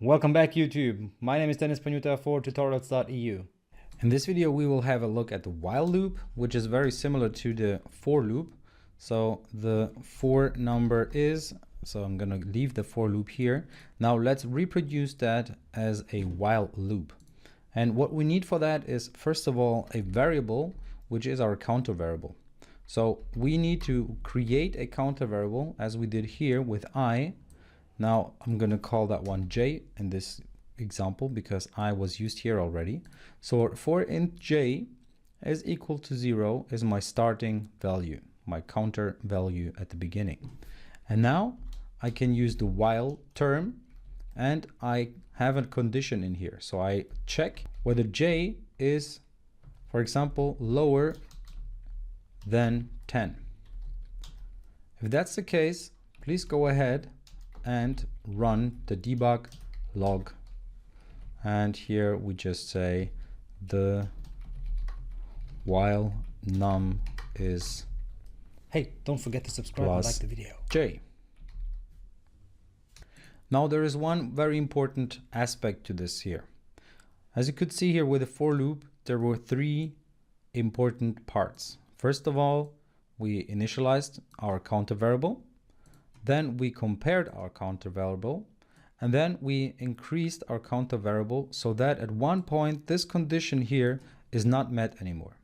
Welcome back YouTube. My name is Dennis Panuta for tutorials.eu. In this video we will have a look at the while loop, which is very similar to the for loop. So the for number is, so I'm going to leave the for loop here. Now let's reproduce that as a while loop. And what we need for that is, first of all, a variable, which is our counter variable. So we need to create a counter variable as we did here with I. Now I'm going to call that one j in this example because I was used here already. So for int j is equal to 0 is my starting value, my counter value at the beginning. And now I can use the while term and I have a condition in here. So I check whether j is, for example, lower than 10. If that's the case, please go ahead and run the debug log. And here we just say the while num is, hey, don't forget to subscribe and like the video. j. Now there is one very important aspect to this here. As you could see here with the for loop, there were three important parts. First of all, we initialized our counter variable. Then we compared our counter variable, and then we increased our counter variable so that at one point this condition here is not met anymore,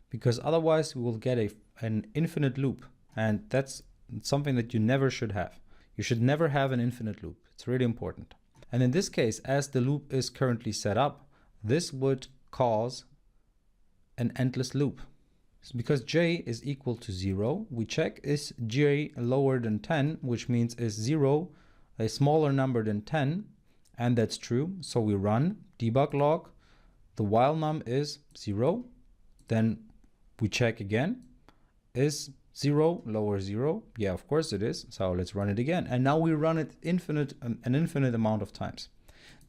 because otherwise we will get an infinite loop, and that's something that you never should have. You should never have an infinite loop. It's really important. And in this case, as the loop is currently set up, this would cause an endless loop. Because j is equal to 0, we check is j lower than 10, which means is 0 a smaller number than 10, and that's true. So we run debug log, the while num is 0, then we check again, is 0 lower 0? Yeah, of course it is. So let's run it again, and now we run it an infinite amount of times.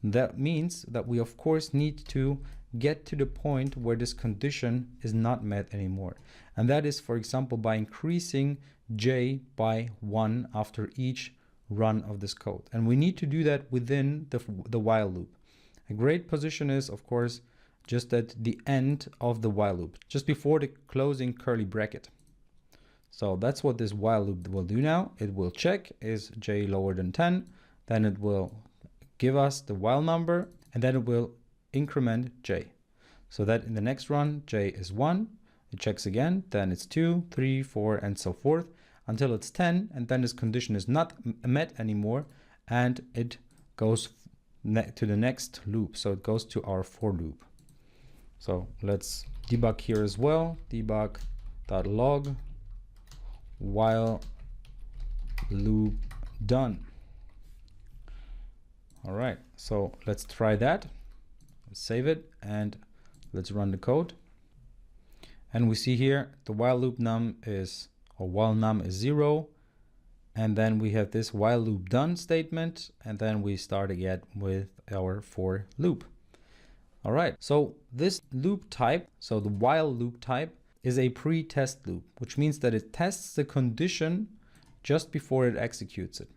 That means that we of course need to get to the point where this condition is not met anymore. And that is, for example, by increasing j by 1 after each run of this code. And we need to do that within the while loop. A great position is, of course, just at the end of the while loop, just before the closing curly bracket. So that's what this while loop will do now. It will check is j lower than 10, then it will give us the while number, and then it will increment j, so that in the next run j is 1, it checks again, then it's 2, 3, 4, and so forth until it's 10, and then this condition is not met anymore, and it goes to the next loop. So it goes to our for loop. So let's debug here as well. Debug.log while loop done. All right, so let's try that. Save it and let's run the code. And we see here the while loop num is, or while num is 0, and then we have this while loop done statement, and then we start again with our for loop. All right, so this loop type, so the while loop type, is a pre-test loop, which means that it tests the condition just before it executes it.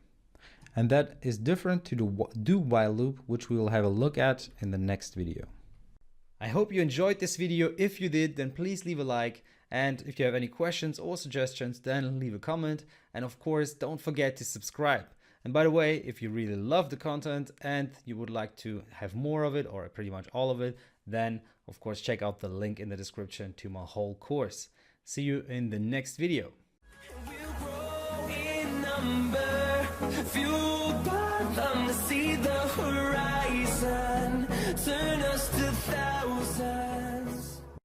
And that is different to the do while loop, which we will have a look at in the next video. I hope you enjoyed this video. If you did, then please leave a like. And if you have any questions or suggestions, then leave a comment. And of course, don't forget to subscribe. And by the way, if you really love the content and you would like to have more of it, or pretty much all of it, then of course, check out the link in the description to my whole course. See you in the next video. Fueled by them to see the horizon, turn us to thousands.